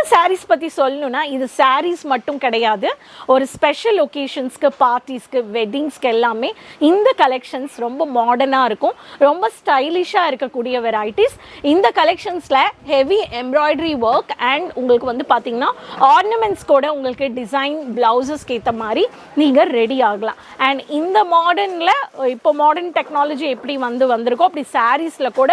sarees பத்தி சொல்லணும்னா இது sarees மட்டும் கிடையாது. ஒரு ஸ்பெஷல் ஒகேஷன்ஸ்க்கு, பார்ட்டிஸ்க்கு, வெட்டிங்ஸ்க்கு எல்லாமே இந்த கலெக்ஷன்ஸ் ரொம்ப மாடர்னா இருக்கும். ரொம்ப ஸ்டைலிஷா இருக்கக்கூடிய வெரைட்டிஸ். இந்த கலெக்ஷன்ஸ்ல ஹெவி எம்ப்ராய்டரி ஒர்க் அண்ட் உங்களுக்கு வந்து பாத்தீங்கன்னா ஆர்னமெண்ட்ஸ் கூட உங்களுக்கு டிசைன் பிளவுசஸ்க்கு ஏற்ற மாதிரி நீங்க ரெடி ஆகலாம். அண்ட் இந்த மாடர்ன்ல இப்போ மாடர்ன் டெக்னாலஜி எப்படி வந்திருக்கோ அப்படி சாரீஸ்ல கூட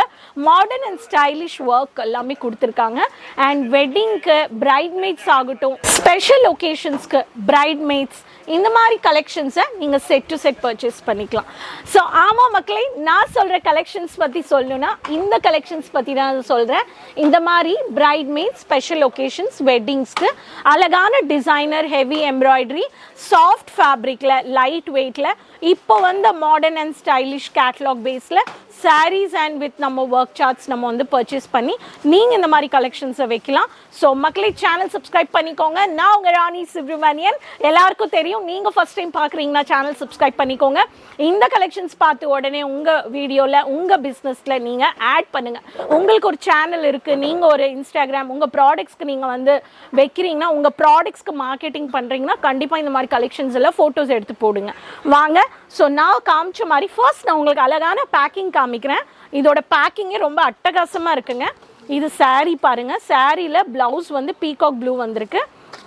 மாடர்ன் அண்ட் ஸ்டைலிஷ் ஒர்க் எல்லாமே கொடுத்துருக்காங்க. அண்ட் வெட்டிங்க்கு பிரைட்மெய்ட்ஸ் ஆகட்டும், ஸ்பெஷல் ஒகேஷன்ஸ்க்கு பிரைட்மெய்ட்ஸ், இந்த மாதிரி கலெக்ஷன்ஸை நீங்கள் செட் டு செட் பர்ச்சேஸ் பண்ணிக்கலாம். ஸோ ஆமாம் மக்களே, நான் சொல்கிற கலெக்ஷன்ஸ் பற்றி சொல்லணும்னா இந்த கலெக்ஷன்ஸ் பற்றி தான் சொல்கிறேன். இந்த மாதிரி பிரைட்மெய்ட்ஸ், ஸ்பெஷல் ஒகேஷன்ஸ், வெட்டிங்ஸ்க்கு அழகான டிசைனர் ஹெவி எம்ப்ராய்டரி, சாஃப்ட் ஃபேப்ரிக்கில், லைட் வெயிட்டில், இப்போ வந்து மாடர்ன் அண்ட் ஸ்டைலிஷ் கேட்லாக் பேஸில் sarees and with நம்ம ஒர்க் சார்ட்ஸ் நம்ம வந்து பர்ச்சேஸ் பண்ணி நீங்கள் இந்த மாதிரி கலெக்ஷன்ஸை வைக்கலாம். ஸோ மக்களே, சேனல் சப்ஸ்கிரைப் பண்ணிக்கோங்க. நான் உங்கள் ராணி சுப்ரமணியன். எல்லாருக்கும் தெரியும், நீங்கள் ஃபஸ்ட் டைம் பார்க்குறீங்கன்னா சேனல் சப்ஸ்கிரைப் பண்ணிக்கோங்க. இந்த கலெக்ஷன்ஸ் பார்த்து உடனே உங்கள் வீடியோவில், உங்கள் பிஸ்னஸில் நீங்கள் ஆட் பண்ணுங்கள். உங்களுக்கு ஒரு சேனல் இருக்குது, நீங்கள் ஒரு இன்ஸ்டாகிராம், உங்கள் ப்ராடக்ட்ஸ்க்கு நீங்கள் வந்து வைக்கிறீங்கன்னா, உங்கள் ப்ராடக்ட்ஸ்க்கு மார்க்கெட்டிங் பண்ணுறீங்கன்னா கண்டிப்பாக இந்த மாதிரி கலெக்ஷன்ஸ் எல்லாம் ஃபோட்டோஸ் எடுத்து போடுங்க வாங்க. ஸோ நான் காமிச்ச மாதிரி ஃபர்ஸ்ட் நான் உங்களுக்கு அழகான பேக்கிங் காமிக்கிறேன். இதோட பேக்கிங்கே ரொம்ப அட்டகாசமாக இருக்குங்க. இது சாரீ பாருங்க. சாரியில் பிளவுஸ் வந்து பீகாக் ப்ளூ வந்திருக்கு.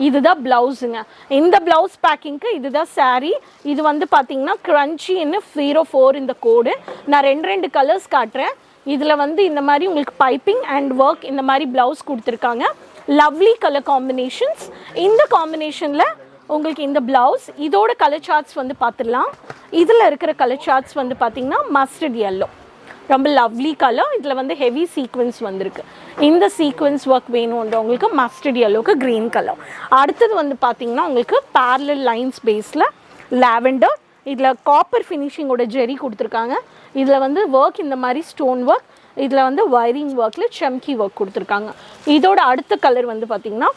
இதுதான் பிளவுஸுங்க. இந்த பிளவுஸ் பேக்கிங்க்கு இதுதான் சாரீ. இது வந்து பார்த்தீங்கன்னா க்ரன்ச்சின்னு 04 இந்த கோடு. நான் ரெண்டு கலர்ஸ் காட்டுறேன். இதில் வந்து இந்த மாதிரி உங்களுக்கு பைப்பிங் அண்ட் ஒர்க் இந்த மாதிரி பிளவுஸ் கொடுத்துருக்காங்க. Lovely colour combinations. இந்த காம்பினேஷனில் உங்களுக்கு இந்த பிளவுஸ், இதோட கலர் சார்ட்ஸ் வந்து பார்த்துடலாம். இதில் இருக்கிற கலர் சார்ட்ஸ் வந்து பார்த்தீங்கன்னா மஸ்டர்ட் எல்லோ, ரொம்ப லவ்லி கலர். இதில் வந்து ஹெவி சீக்வன்ஸ் வந்திருக்கு. இந்த சீக்வன்ஸ் ஒர்க் வேணுன்றவங்களுக்கு மஸ்டர்ட் எல்லோக்கு க்ரீன் கலர். அடுத்தது வந்து பார்த்தீங்கன்னா உங்களுக்கு பேரலல் லைன்ஸ் பேஸில் லாவெண்டர். இதில் காப்பர் ஃபினிஷிங்கோட ஜெரி கொடுத்துருக்காங்க. இதில் வந்து ஒர்க் இந்த மாதிரி ஸ்டோன் ஒர்க், இதில் வந்து வயரிங் ஒர்க்கில் சம்கி ஒர்க் கொடுத்துருக்காங்க. இதோட அடுத்த கலர் வந்து பார்த்தீங்கன்னா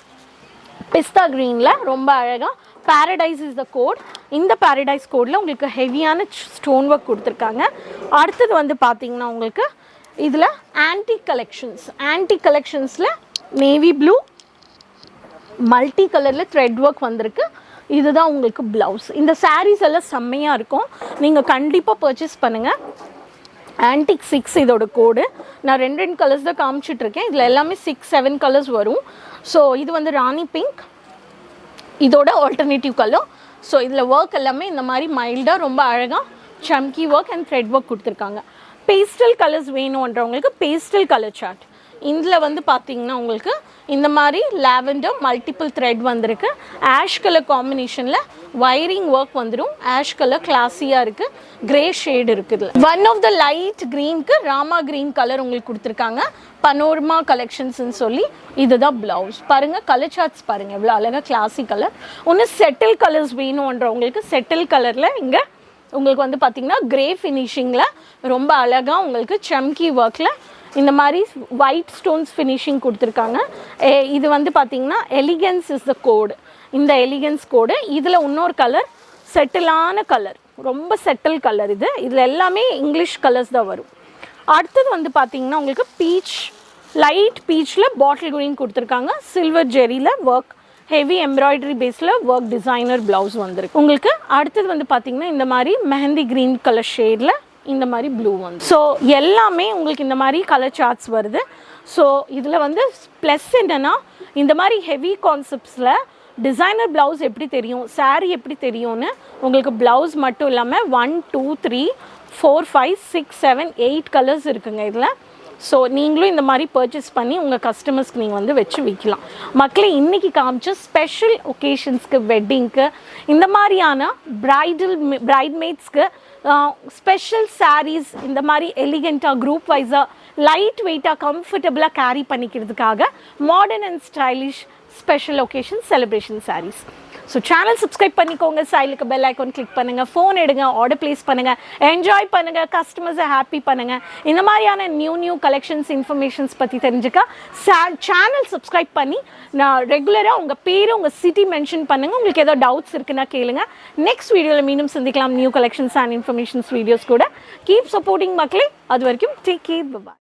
பிஸ்தா க்ரீனில் ரொம்ப அழகாக பாரடைஸ் இஸ் த கோட். இந்த பாரடைஸ் கோடில் உங்களுக்கு ஹெவியான ஸ்டோன் ஒர்க் கொடுத்துருக்காங்க. அடுத்தது வந்து பார்த்தீங்கன்னா உங்களுக்கு இதில் ஆன்டிக் கலெக்ஷன்ஸில் நேவி ப்ளூ மல்டி கலரில் த்ரெட் ஒர்க் வந்திருக்கு. இதுதான் உங்களுக்கு ப்ளவுஸ். இந்த சாரீஸ் எல்லாம் செம்மையாக இருக்கும், நீங்கள் கண்டிப்பாக பர்ச்சேஸ் பண்ணுங்கள். ஆன்டிக் 6 இதோட கோடு. நான் ரெண்டு கலர்ஸ் தான் காமிச்சிட்ருக்கேன். இதில் எல்லாமே 6-7 கலர்ஸ் வரும். ஸோ இது வந்து ராணி பிங்க், இதோட ஆல்டர்னேட்டிவ் கலர். ஸோ இதில் ஒர்க் எல்லாமே இந்த மாதிரி மைல்டாக ரொம்ப அழகாக chamki work and thread work கொடுத்துருக்காங்க. பேஸ்டல் கலர்ஸ் வேணுன்றவங்களுக்கு பேஸ்டல் கலர் சார்ட். இதில் வந்து பார்த்தீங்கன்னா உங்களுக்கு இந்த மாதிரி லாவெண்டர் மல்டிபிள் த்ரெட் வந்திருக்கு. ஆஷ் கலர் காம்பினேஷனில் வயரிங் ஒர்க் வந்துடும். ஆஷ் கலர் கிளாஸியாக இருக்குது. கிரே ஷேடு இருக்குது. ஒன் ஆஃப் த லைட் க்ரீனுக்கு ராமா க்ரீன் கலர் உங்களுக்கு கொடுத்துருக்காங்க. பனோர்மா கலெக்ஷன்ஸ்ன்னு சொல்லி இதுதான் ப்ளவுஸ். பாருங்கள், கலர் சார்ட்ஸ் பாருங்கள் எவ்வளோ அழகாக கிளாசி கலர். ஒன்று செட்டில் கலர்ஸ் வேணுன்றவங்களுக்கு செட்டில் கலரில் இங்கே உங்களுக்கு வந்து பார்த்திங்கன்னா கிரே ஃபினிஷிங்கில் ரொம்ப அழகாக உங்களுக்கு சம்கி ஒர்க்கில் இந்த மாதிரி ஒயிட் ஸ்டோன்ஸ் ஃபினிஷிங் கொடுத்துருக்காங்க. இது வந்து பார்த்திங்கன்னா எலிகன்ஸ் இஸ் த கோடு. இந்த எலிகன்ஸ் கோடு. இதில் இன்னொரு கலர் செட்டிலான கலர், ரொம்ப செட்டில் கலர். இதில் எல்லாமே இங்கிலீஷ் கலர்ஸ் தான் வரும். அடுத்தது வந்து பார்த்திங்கன்னா உங்களுக்கு பீச், லைட் பீச்சில் பாட்டில் க்ரீன் கொடுத்துருக்காங்க. சில்வர் ஜெரியில் ஒர்க், ஹெவி எம்ப்ராய்டரி பேஸில் ஒர்க், டிசைனர் ப்ளவுஸ் வந்திருக்கு உங்களுக்கு. அடுத்தது வந்து பார்த்திங்கன்னா இந்த மாதிரி மெஹந்தி க்ரீன் கலர் ஷேடில் இந்த மாதிரி ப்ளூ வந்து. ஸோ எல்லாமே உங்களுக்கு இந்த மாதிரி கலர் சார்ட்ஸ் வருது. ஸோ இதில் வந்து ப்ளஸ் என்னென்னா, இந்த மாதிரி ஹெவி கான்செப்ட்ஸில் டிசைனர் ப்ளவுஸ் எப்படி தெரியும், சாரீ எப்படி தெரியும்னு உங்களுக்கு ப்ளவுஸ் மட்டும் இல்லாமல் 1 2 3 4 5 6 7 8 கலர்ஸ் இருக்குங்க இதில். ஸோ நீங்களும் இந்த மாதிரி பர்ச்சேஸ் பண்ணி உங்கள் கஸ்டமர்ஸ்க்கு நீங்கள் வந்து வச்சு விற்கலாம். மக்களே, இன்றைக்கி காமிச்ச ஸ்பெஷல் ஒகேஷன்ஸ்க்கு, வெட்டிங்க்கு, இந்த மாதிரியான பிரைட்மெய்ட்ஸ்க்கு ஸ்பெஷல் சாரீஸ் இந்த மாதிரி எலிகெண்ட்டாக குரூப் வைஸாக லைட் வெயிட்டாக கம்ஃபர்டபுளாக கேரி பண்ணிக்கிறதுக்காக modern and stylish special occasion celebration sarees. So channel subscribe பண்ணிக்கோங்க. சைடுக்கு பெல் ஐக்கான் கிளிக் பண்ணுங்கள். ஃபோன் எடுங்க, ஆர்டர் ப்ளேஸ் பண்ணுங்கள், என்ஜாய் பண்ணுங்கள், கஸ்டமர்ஸை ஹாப்பி பண்ணுங்கள். இந்த மாதிரியான நியூ கலெக்ஷன்ஸ் இன்ஃபர்மேஷன்ஸ் பற்றி தெரிஞ்சுக்க சேனல் சப்ஸ்கிரைப் பண்ணி நான் ரெகுலராக உங்கள் பேர், உங்கள் சிட்டி மென்ஷன் பண்ணுங்கள். உங்களுக்கு ஏதோ டவுட்ஸ் இருக்குன்னா கேளுங்க. நெக்ஸ்ட் வீடியோவில் மீண்டும் சந்திக்கலாம் new collections and informations videos கூட. கீப் சப்போர்ட்டிங் மக்களே. அது வரைக்கும் டேக் கேர், பை.